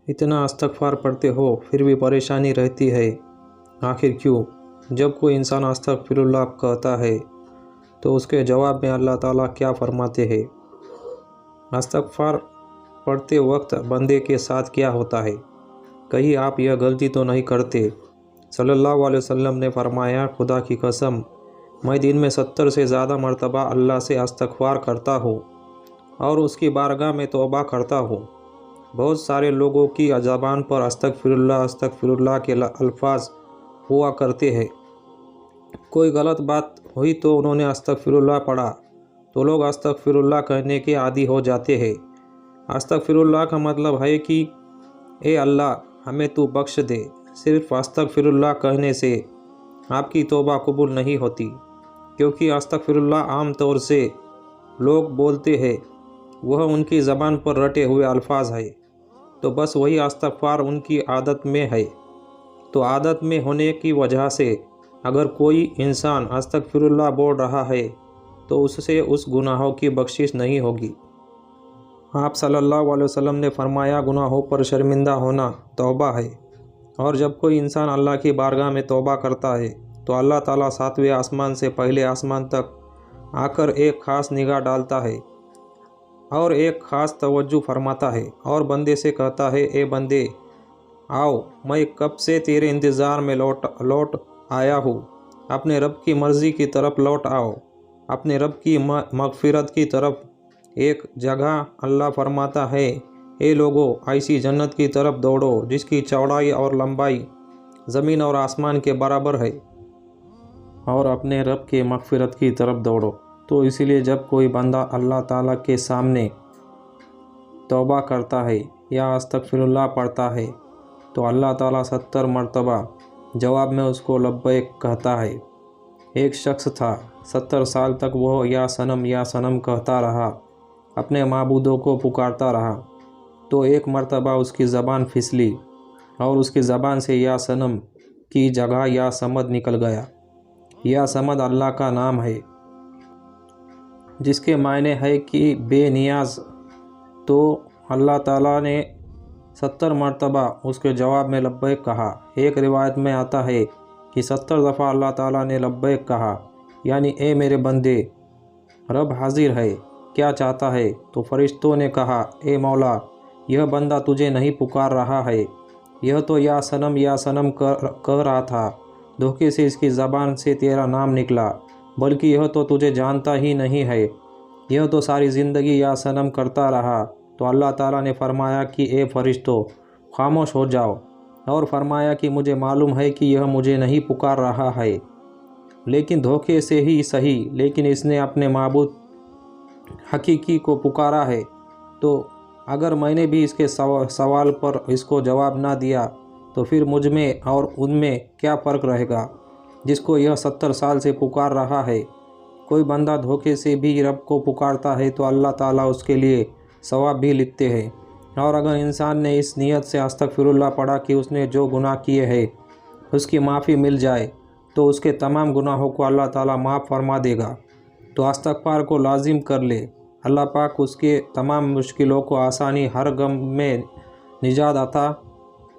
इतना इस्तग़फ़ार पढ़ते हो फिर भी परेशानी रहती है, आखिर क्यों? जब कोई इंसान अस्तग़फ़िरुल्लाह कहता है तो उसके जवाब में अल्लाह ताला क्या फरमाते हैं? इस्तग़फ़ार पढ़ते वक्त बंदे के साथ क्या होता है? कहीं आप यह गलती तो नहीं करते? सल्लल्लाहु अलैहि वसल्लम ने फरमाया, खुदा की कसम मैं दिन में 70 से ज़्यादा मरतबा अल्लाह से इस्तग़फ़ार करता हूँ और उसकी बारगाह में तौबा करता हूँ। बहुत सारे लोगों की ज़बान पर अस्तग़फ़िरुल्लाह के अल्फाज हुआ करते हैं। कोई गलत बात हुई तो उन्होंने अस्तग़फ़िरुल्लाह पढ़ा तो लोग अस्तग़फ़िरुल्लाह कहने के आदी हो जाते हैं। अस्तग़फ़िरुल्लाह का मतलब है कि ए अल्लाह हमें तू बख्श दे। सिर्फ़ अस्तग़फ़िरुल्लाह कहने से आपकी तौबा कबूल नहीं होती, क्योंकि अस्तग़फ़िरुल्लाह आम तौर से लोग बोलते हैं, वह उनकी ज़बान पर रटे हुए अल्फाज है, तो बस वही इस्तग़फ़ार उनकी आदत में है। तो आदत में होने की वजह से अगर कोई इंसान अस्तग़फ़िरुल्लाह बोल रहा है तो उससे उस गुनाहों की बख्शिश नहीं होगी। आप सल्लल्लाहु अलैहि वसल्लम ने फरमाया, गुनाहों पर शर्मिंदा होना तौबा है, और जब कोई इंसान अल्लाह की बारगाह में तौबा करता है तो अल्लाह ताला 7वें आसमान से पहले आसमान तक आकर एक ख़ास निगाह डालता है और एक ख़ास तवज्जो फरमाता है और बंदे से कहता है, ए बंदे आओ, मैं कब से तेरे इंतज़ार में लौट आया हूँ। अपने रब की मर्ज़ी की तरफ लौट आओ, अपने रब की मग़फ़िरत की तरफ। एक जगह अल्लाह फरमाता है, ए लोगों, ऐसी जन्नत की तरफ दौड़ो जिसकी चौड़ाई और लंबाई ज़मीन और आसमान के बराबर है, और अपने रब के मग़फ़िरत की तरफ दौड़ो। तो इसीलिए जब कोई बंदा अल्लाह ताला के सामने तौबा करता है या अस्तग़फ़िरुल्लाह पढ़ता है तो अल्लाह ताला 70 मरतबा जवाब में उसको लब्बैक कहता है। एक शख्स था, 70 साल तक वो या सनम कहता रहा, अपने माबूदों को पुकारता रहा। तो एक मरतबा उसकी ज़बान फिसली और उसकी ज़बान से या सनम की जगह या समद निकल गया। या समद अल्लाह का नाम है जिसके मायने है कि बेनियाज। तो अल्लाह ताला ने 70 मरतबा उसके जवाब में लब्बैक कहा। एक रिवायत में आता है कि 70 दफ़ा अल्लाह ताला ने लब्बैक कहा, यानी ए मेरे बंदे, रब हाजिर है, क्या चाहता है? तो फरिश्तों ने कहा, ए मौला, यह बंदा तुझे नहीं पुकार रहा है, यह तो या सनम कह रहा था। धोखे से इसकी ज़बान से तेरा नाम निकला, बल्कि यह तो तुझे जानता ही नहीं है, यह तो सारी ज़िंदगी या सनम करता रहा। तो अल्लाह ताला ने फरमाया कि ए फरिश्तों, खामोश हो जाओ, और फरमाया कि मुझे मालूम है कि यह मुझे नहीं पुकार रहा है, लेकिन धोखे से ही सही, लेकिन इसने अपने माबूद हकीकी को पुकारा है। तो अगर मैंने भी इसके सवाल पर इसको जवाब ना दिया तो फिर मुझ में और उनमें क्या फ़र्क रहेगा जिसको यह 70 साल से पुकार रहा है। कोई बंदा धोखे से भी रब को पुकारता है तो अल्लाह ताला उसके लिए सवाब भी लिखते हैं। और अगर इंसान ने इस नीयत से अस्तग़फ़िरुल्लाह पढ़ा कि उसने जो गुनाह किए हैं उसकी माफ़ी मिल जाए तो उसके तमाम गुनाहों को अल्लाह ताला माफ़ फरमा देगा। तो इस्तग़फ़ार को लाजिम कर ले, अल्लाह पाक उसके तमाम मुश्किलों को आसानी, हर गम में निजात अता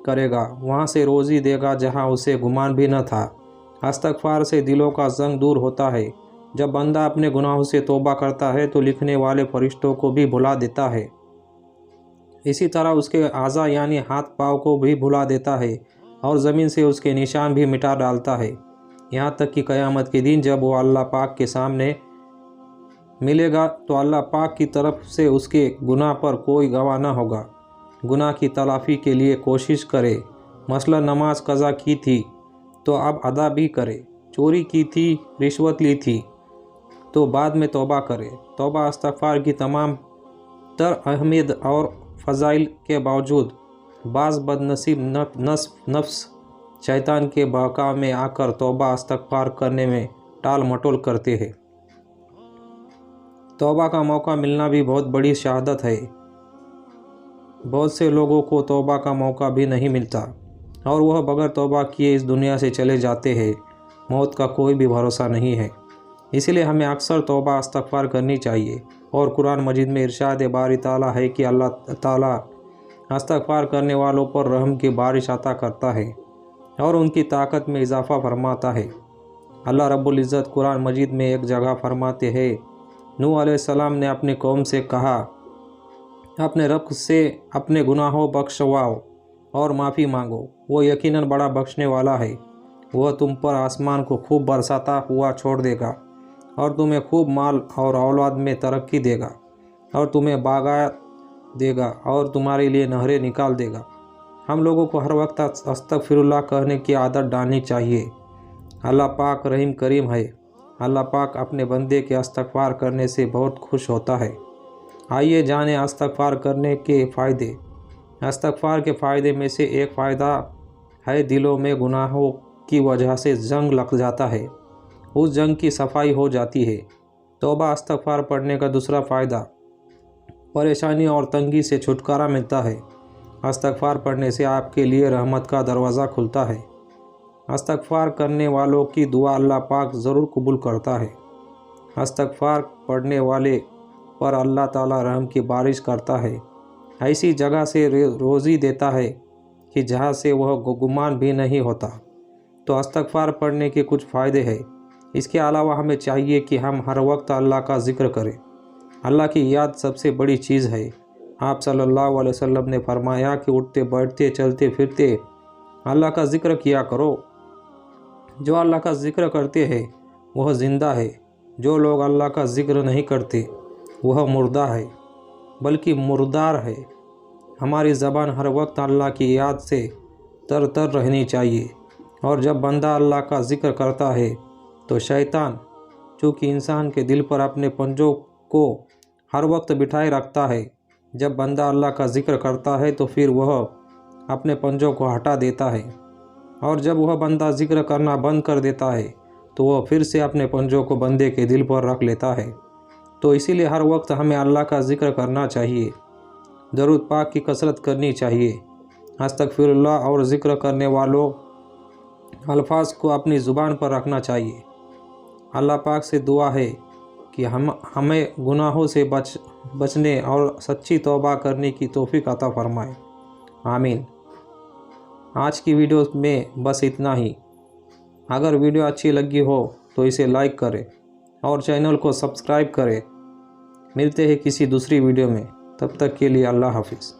करेगा, वहाँ से रोज़ी देगा जहाँ उसे गुमान भी न था। इस्तग़फ़ार से दिलों का ज़ंग दूर होता है। जब बंदा अपने गुनाहों से तौबा करता है तो लिखने वाले फरिश्तों को भी भुला देता है, इसी तरह उसके आज़ा यानी हाथ पाँव को भी भुला देता है और ज़मीन से उसके निशान भी मिटा डालता है, यहाँ तक कि क़यामत के दिन जब वो अल्लाह पाक के सामने मिलेगा तो अल्लाह पाक की तरफ से उसके गुनाह पर कोई गवाह न होगा। गुनाह की तलाफ़ी के लिए कोशिश करे, मसलन नमाज कज़ा की थी तो अब अदा भी करे, चोरी की थी, रिश्वत ली थी तो बाद में तौबा करे। तौबा इस्तग़फ़ार की तमाम तर अहमियत और फ़ज़ाइल के बावजूद बाज़ बदनसीब नफ्स शैतान के बहकाव में आकर तौबा इस्तग़फ़ार करने में टाल मटोल करते हैं। तौबा का मौका मिलना भी बहुत बड़ी शहादत है। बहुत से लोगों को तौबा का मौका भी नहीं मिलता और वह बग़ैर तौबा किए इस दुनिया से चले जाते हैं। मौत का कोई भी भरोसा नहीं है, इसलिए हमें अक्सर तौबा इस्तग़फ़ार करनी चाहिए। और कुरान मजीद में इरशाद बारी ताला है कि अल्लाह ताला इस्तग़फ़ार करने वालों पर रहम की बारिश अता करता है और उनकी ताकत में इजाफ़ा फरमाता है। अल्लाह रब्बुल इज़्ज़त कुरान मजीद में एक जगह फरमाते हैं, नूह अलैहिस्सलाम ने अपनी कौम से कहा, अपने रब से अपने गुनाहों बख्शवाओ और माफ़ी मांगो, वो यकीनन बड़ा बख्शने वाला है। वह तुम पर आसमान को खूब बरसाता हुआ छोड़ देगा और तुम्हें खूब माल और औलाद में तरक्की देगा और तुम्हें बागायत देगा और तुम्हारे लिए नहरें निकाल देगा। हम लोगों को हर वक्त अस्तगफिरुल्लाह कहने की आदत डालनी चाहिए। अल्लाह पाक रहीम करीम है। अल्लाह पाक अपने बंदे के इस्तग़फ़ार करने से बहुत खुश होता है। आइए जानें इस्तग़फ़ार करने के फ़ायदे। इस्तग़फ़ार के फ़ायदे में से एक फ़ायदा है, दिलों में गुनाहों की वजह से जंग लग जाता है, उस जंग की सफाई हो जाती है। तौबा इस्तग़फ़ार पढ़ने का दूसरा फ़ायदा, परेशानी और तंगी से छुटकारा मिलता है। इस्तग़फ़ार पढ़ने से आपके लिए रहमत का दरवाज़ा खुलता है। इस्तग़फ़ार करने वालों की दुआ अल्लाह पाक ज़रूर कबूल करता है। इस्तग़फ़ार पढ़ने वाले पर अल्लाह ताला रहम की बारिश करता है, ऐसी जगह से रोज़ी देता है कि जहाँ से वह गुमान भी नहीं होता। तो इस्तग़फ़ार पढ़ने के कुछ फ़ायदे हैं। इसके अलावा हमें चाहिए कि हम हर वक्त अल्लाह का ज़िक्र करें। अल्लाह की याद सबसे बड़ी चीज़ है। आप सल्लल्लाहु अलैहि वसल्लम ने फरमाया कि उठते बैठते चलते फिरते अल्लाह का ज़िक्र किया करो। जो अल्लाह का ज़िक्र करते हैं वह ज़िंदा है। जो लोग अल्लाह का ज़िक्र नहीं करते वह मुर्दा है, बल्कि मुर्दार है। हमारी ज़बान हर वक्त अल्लाह की याद से तर तर रहनी चाहिए। और जब बंदा अल्लाह का ज़िक्र करता है तो शैतान, चूँकि इंसान के दिल पर अपने पंजों को हर वक्त बिठाए रखता है, जब बंदा अल्लाह का ज़िक्र करता है तो फिर वह अपने पंजों को हटा देता है, और जब वह बंदा ज़िक्र करना बंद कर देता है तो वह फिर से अपने पंजों को बंदे के दिल पर रख लेता है। तो इसीलिए हर वक्त हमें अल्लाह का ज़िक्र करना चाहिए, दरूद पाक की कसरत करनी चाहिए। अस्तगफिरुल्लाह और ज़िक्र करने वालों अल्फाज को अपनी ज़ुबान पर रखना चाहिए। अल्लाह पाक से दुआ है कि हमें गुनाहों से बचने और सच्ची तौबा करने की तौफीक अता फरमाए। आमीन। आज की वीडियो में बस इतना ही। अगर वीडियो अच्छी लगी हो तो इसे लाइक करें और चैनल को सब्सक्राइब करें। मिलते हैं किसी दूसरी वीडियो में, तब तक के लिए अल्लाह हाफिज़।